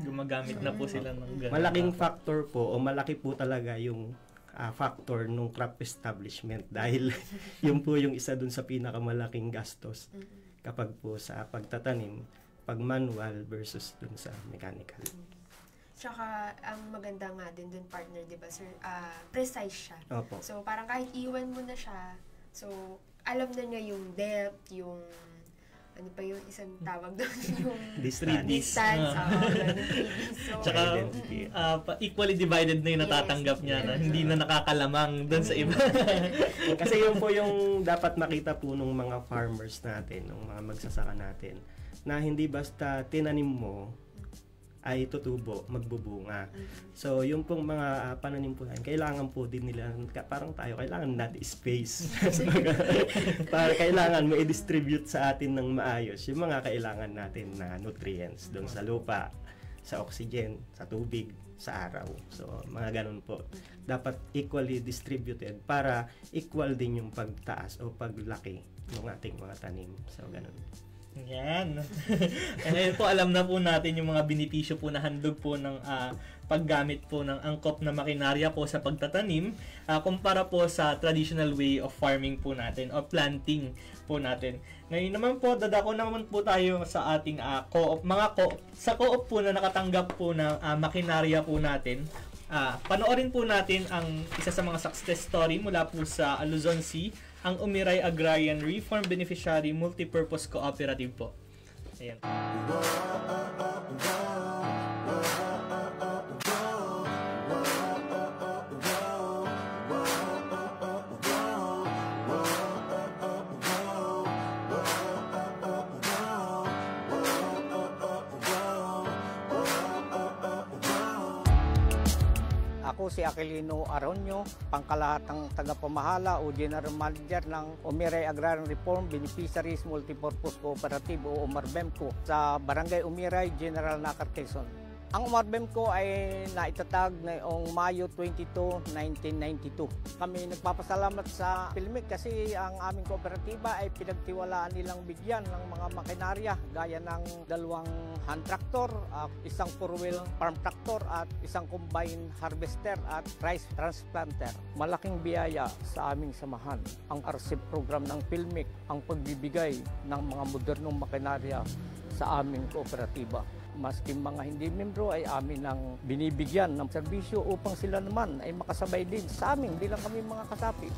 Gumagamit na po sila ng ganun. Malaking factor po o malaki po talaga yung factor nung crop establishment dahil yun po yung isa dun sa pinakamalaking gastos kapag po sa pagtatanim, pag manual versus dun sa mechanical. Tsaka, ang maganda nga din dun, partner, di ba, sir? Precise siya. Opo. So, parang kahit iwan mo na siya, so, alam na niya yung depth, yung ano pa yung isang tawag doon, yung distance. So, tsaka equally divided na yung natatanggap niya na hindi na nakakalamang doon sa iba. Kasi yun po yung dapat makita po ng mga farmers natin, ng mga magsasaka natin, na hindi basta tinanim mo ay tutubo, magbubunga. So, yung pong mga pananim po natin, kailangan po din nila, parang tayo, kailangan natin space. Para kailangan mo i-distribute sa atin ng maayos yung mga kailangan natin na nutrients doon sa lupa, sa oxygen, sa tubig, sa araw. So, mga ganun po. Dapat equally distributed para equal din yung pagtaas o paglaki ng ating mga tanim. So, ganun. Yan. Ngayon po, alam na po natin yung mga benepisyo po na handog po ng paggamit po ng angkop na makinarya po sa pagtatanim kumpara po sa traditional way of farming po natin o planting po natin. Ngayon naman po, dadako naman po tayo sa ating co-op. Sa co-op po na nakatanggap po ng makinarya po natin, panoorin po natin ang isa sa mga success story mula po sa Luzon Sea, ang Umiray Agrarian Reform Beneficiary Multipurpose Cooperative po. Ayan. Ako si Aquilino Aronio, pangkalahatang tagapamahala o General Manager ng Umiray Agrarian Reform Beneficiaries Multipurpose Cooperative o UMARBEMCO sa Barangay Umiray, General Nakar, Quezon. Ang UMARBEMCO ay naitatag noong Mayo 22, 1992. Kami nagpapasalamat sa PhilMIC kasi ang aming kooperatiba ay pinagtiwalaan nilang bigyan ng mga makinarya gaya ng 2 hand tractor, isang 4-wheel farm tractor at isang combine harvester at rice transplanter. Malaking biyaya sa aming samahan ang RCEP program ng PhilMIC ang pagbibigay ng mga modernong makinarya sa aming kooperatiba. Maski mga hindi membro ay amin ang binibigyan ng serbisyo upang sila naman ay makasabay din sa amin bilang kami mga kasapi.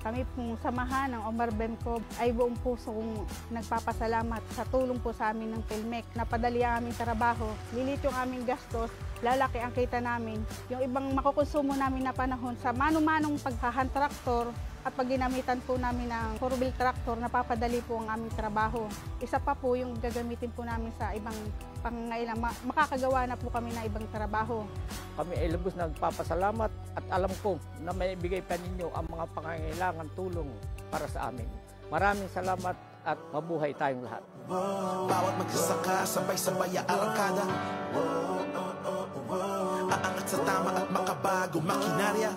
Kami pong samahan ng UMARBEMCO ay buong puso kong nagpapasalamat sa tulong po sa amin ng PhilMIC. Napadali ang aming trabaho, lilit yung aming gastos, lalaki ang kita namin. Yung ibang makukonsumo namin na panahon sa mano-manong paghahan traktor at pag ginamitan po namin ng 4-wheel tractor, napapadali po ang aming trabaho. Isa pa po yung gagamitin po namin sa ibang pangangailangan. Makakagawa na po kami ng ibang trabaho. Kami ay lubos na nagpapasalamat at alam ko na may ibigay pa ninyo ang mga pangangailangan tulong para sa amin. Maraming salamat at mabuhay tayong lahat. Bawat magsasaka, sabay-sabay arangkada. Aangat sa tama at makabago makinarya.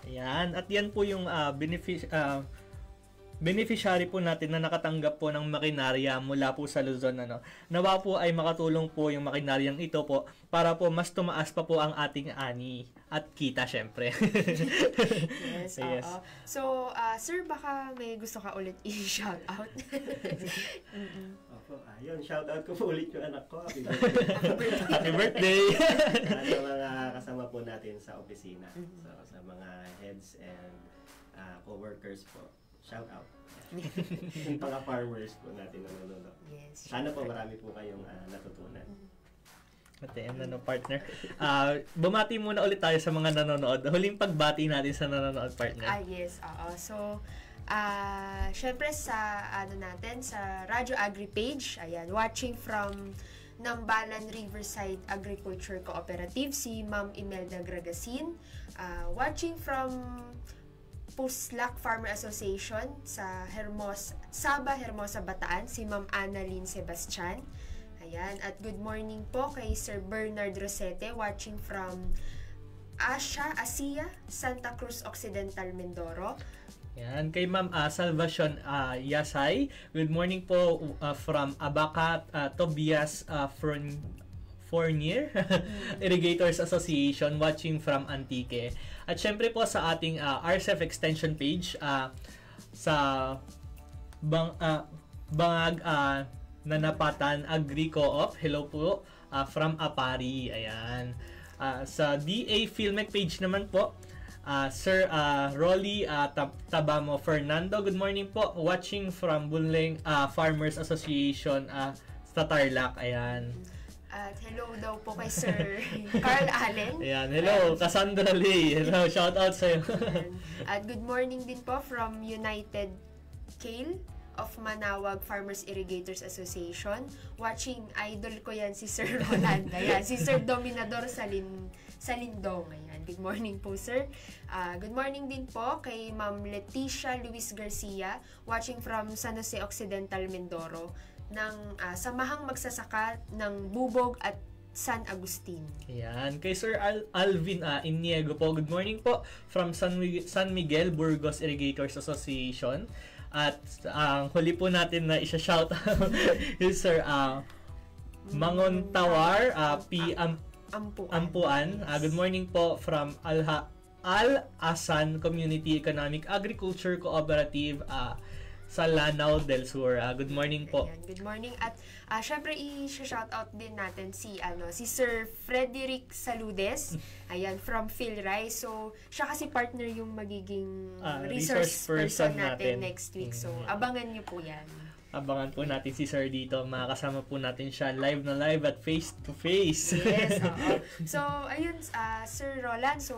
Ayan. At yan po yung beneficiary po natin na nakatanggap po ng makinarya mula po sa Luzon. Nawa po ay makatulong po yung makinaryang ito po para po mas tumaas pa po ang ating ani at kita syempre. Yes, yes. So, sir, baka may gusto ka ulit i-shout out? Opo, yun, shout out ko po ulit yung anak ko. Happy birthday. Happy birthday. Sa mga kasama po natin sa opisina. So, sa mga heads and co-workers po. Shout out. Yung mga farmers po natin na nanonood. Yes. Sana po marami po kayong natutunan. Partner. Bumati muna ulit tayo sa mga nanonood. Huling pagbati natin sa nanonood, partner. Yes. So, syempre sa natin sa Radyo Agri page, ayan, watching from Nambalan Riverside Agriculture Cooperative si Ma'am Imelda Gragasin, watching from Puslak Farmer Association sa Saba, Hermosa, Bataan, si Ma'am Annalyn Sebastian. Ayan, at good morning po kay Sir Bernard Rosete, watching from Asia, Santa Cruz Occidental, Mindoro. Yan, kay Ma'am Salvacion Yasay. Good morning po from Abaca, Tobias Fournier, Irrigators Association, watching from Antique. At syempre po sa ating RCEF extension page sa Bangag Nanapatan Agri Co-op. Hello po from Apari. Ayan. Sa DA PhilMIC page naman po, Sir Rolly Tabamo Fernando. Good morning po. Watching from Bunleng Farmers Association sa Tarlac. Ayan. At hello daw po kay Sir Carl Allen. Ayan, hello, Cassandra Lee. Hello, shout out sa'yo. At good morning din po from United Kale of Manawag Farmers Irrigators Association. Watching, idol ko yan si Sir Roland. Ayan, si Sir Dominador Salindong. Ayan, good morning po, sir. Good morning din po kay Ma'am Leticia Luis Garcia, watching from San Jose Occidental, Mindoro, ng Samahang Magsasaka ng Bubog at San Agustin. Ayan. Kay Sir Alvin Iniego po, good morning po from San Miguel Burgos Irrigators Association. At ang huli po natin na isa-shout is Sir Mangon Tawar P. Ampuan. Good morning po from Al-Asan Community Economic Agriculture Cooperative sa Lanao del Sur. Good morning po. Ayan, good morning. At syempre i-shoutout din natin si Sir Frederick Saludes. Ayan, from PhilRai. So, siya kasi partner yung magiging resource person natin next week. So, abangan niyo po yan. Abangan po natin si Sir dito. Makakasama po natin siya live na live at face to face. Yes, oo. So, ayun, Sir Roland, so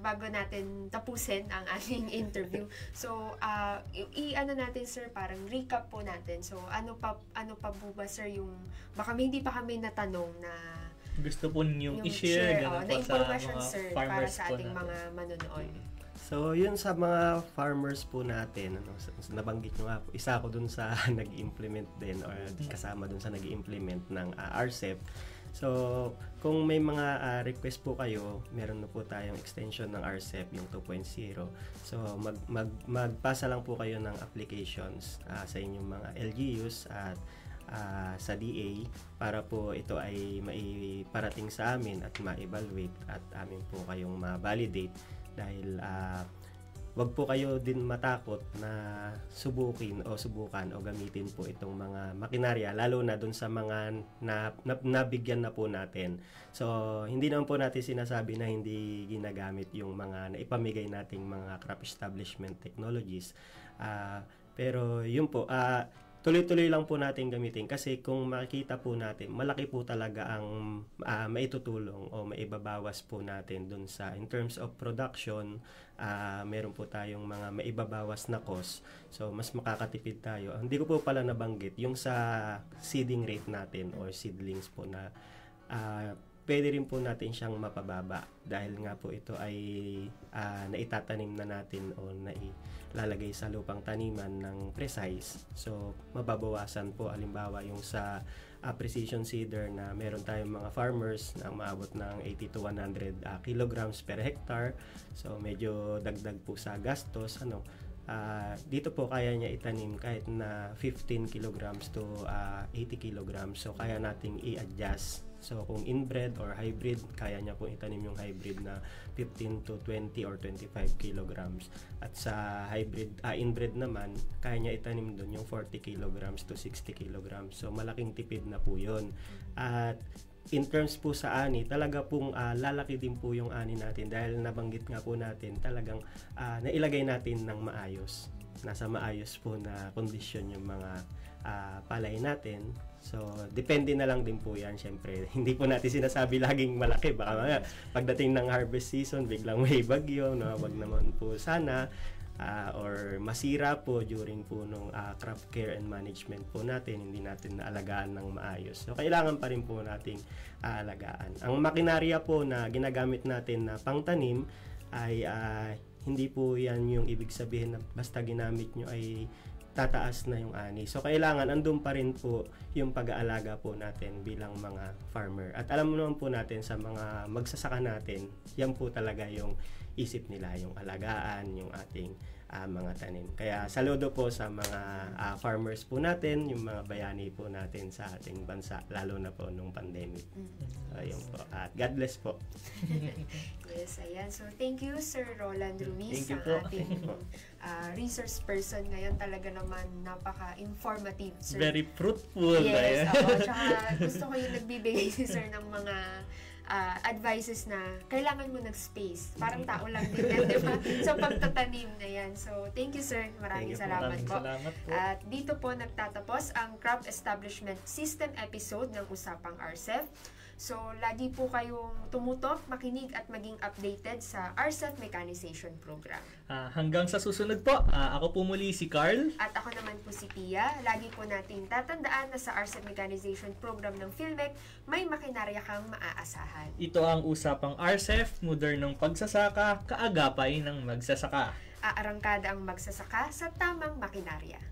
bago natin tapusin ang ating interview. So, i-ano natin, sir, parang recap po natin. So, ano pa po ba, sir, yung baka hindi pa kami natanong na gusto po ninyong i-share na information, sir, para sa ating mga manonood. So, yun sa mga farmers po natin, nabanggit nyo nga po, isa ako dun sa nag-implement din or kasama dun sa nag-implement ng RCEP. So, kung may mga request po kayo, meron na po tayong extension ng RCEP, yung 2.0. So, magpasa lang po kayo ng applications sa inyong mga LGUs at sa DA para po ito ay maiparating sa amin at ma-evaluate at amin po kayong ma-validate dahil wag po kayo din matakot na subukan o gamitin po itong mga makinarya lalo na dun sa mga nabigyan na po natin. So, hindi naman po natin sinasabi na hindi ginagamit yung mga naipamigay nating mga crop establishment technologies. Pero yun po, tuloy-tuloy lang po natin gamitin kasi kung makikita po natin, malaki po talaga ang maitutulong o maibabawas po natin dun sa in terms of production, meron po tayong mga maibabawas na cost. So, mas makakatipid tayo. Hindi ko po pala nabanggit yung sa seeding rate natin or seedlings po na pwede rin po natin siyang mapababa dahil nga po ito ay naitatanim na natin o nailalagay sa lupang taniman ng precise. So, mababawasan po alimbawa yung sa precision seeder na meron tayong mga farmers na umaabot ng 80 to 100 kilograms per hectare. So, medyo dagdag po sa gastos. Dito po kaya niya itanim kahit na 15 kilograms to 80 kilograms. So, kaya nating i-adjust. So, kung inbred or hybrid, kaya niya po itanim yung hybrid na 15 to 20 or 25 kilograms. At sa inbred naman, kaya niya itanim doon yung 40 kilograms to 60 kilograms. So, malaking tipid na po yun. At in terms po sa ani, talaga pong lalaki din po yung ani natin dahil nabanggit nga po natin talagang nailagay natin ng maayos. Nasa maayos po na kondisyon yung mga palay natin. So, depende na lang din po yan. Siyempre, hindi po natin sinasabi laging malaki. Baka pagdating ng harvest season, biglang may bagyo. No? Wag naman po sana. Or masira po during po nung crop care and management po natin. Hindi natin naalagaan ng maayos. So, kailangan pa rin po nating aalagaan. Ang makinarya po na ginagamit natin na pangtanim ay hindi po yan yung ibig sabihin na basta ginamit nyo ay tataas na yung ani. So, kailangan andun pa rin po yung pag-aalaga po natin bilang mga farmer. At alam mo naman po natin sa mga magsasaka natin, yan po talaga yung isip nila, yung alagaan, yung ating mga tanim. Kaya saludo po sa mga farmers po natin, yung mga bayani po natin sa ating bansa, lalo na po nung pandemic. Ayun po. At God bless po. Yes, ayan. So, thank you, Sir Roland Ruiz, ang ating resource person. Ngayon talaga naman napaka-informative, Sir. Very fruitful. Yes, tsaka gusto ko yung nagbibigay si Sir ng mga advices na kailangan mo ng-space. Parang tao lang din yan, di ba? So, pagtatanim na yan. So, thank you, sir. Maraming salamat po. At dito po nagtatapos ang Crop Establishment System episode ng Usapang RCEP. So, lagi po kayong tumutok, makinig at maging updated sa RCEP Mechanization Program. Hanggang sa susunod po, ako po muli si Carl. At ako naman po si Pia. Lagi po natin tatandaan na sa RCEP Mechanization Program ng PhilMec, may makinarya kang maaasahan. Ito ang Usapang RCEP, modernong pagsasaka, kaagapay ng magsasaka. Aarangkada ang magsasaka sa tamang makinarya.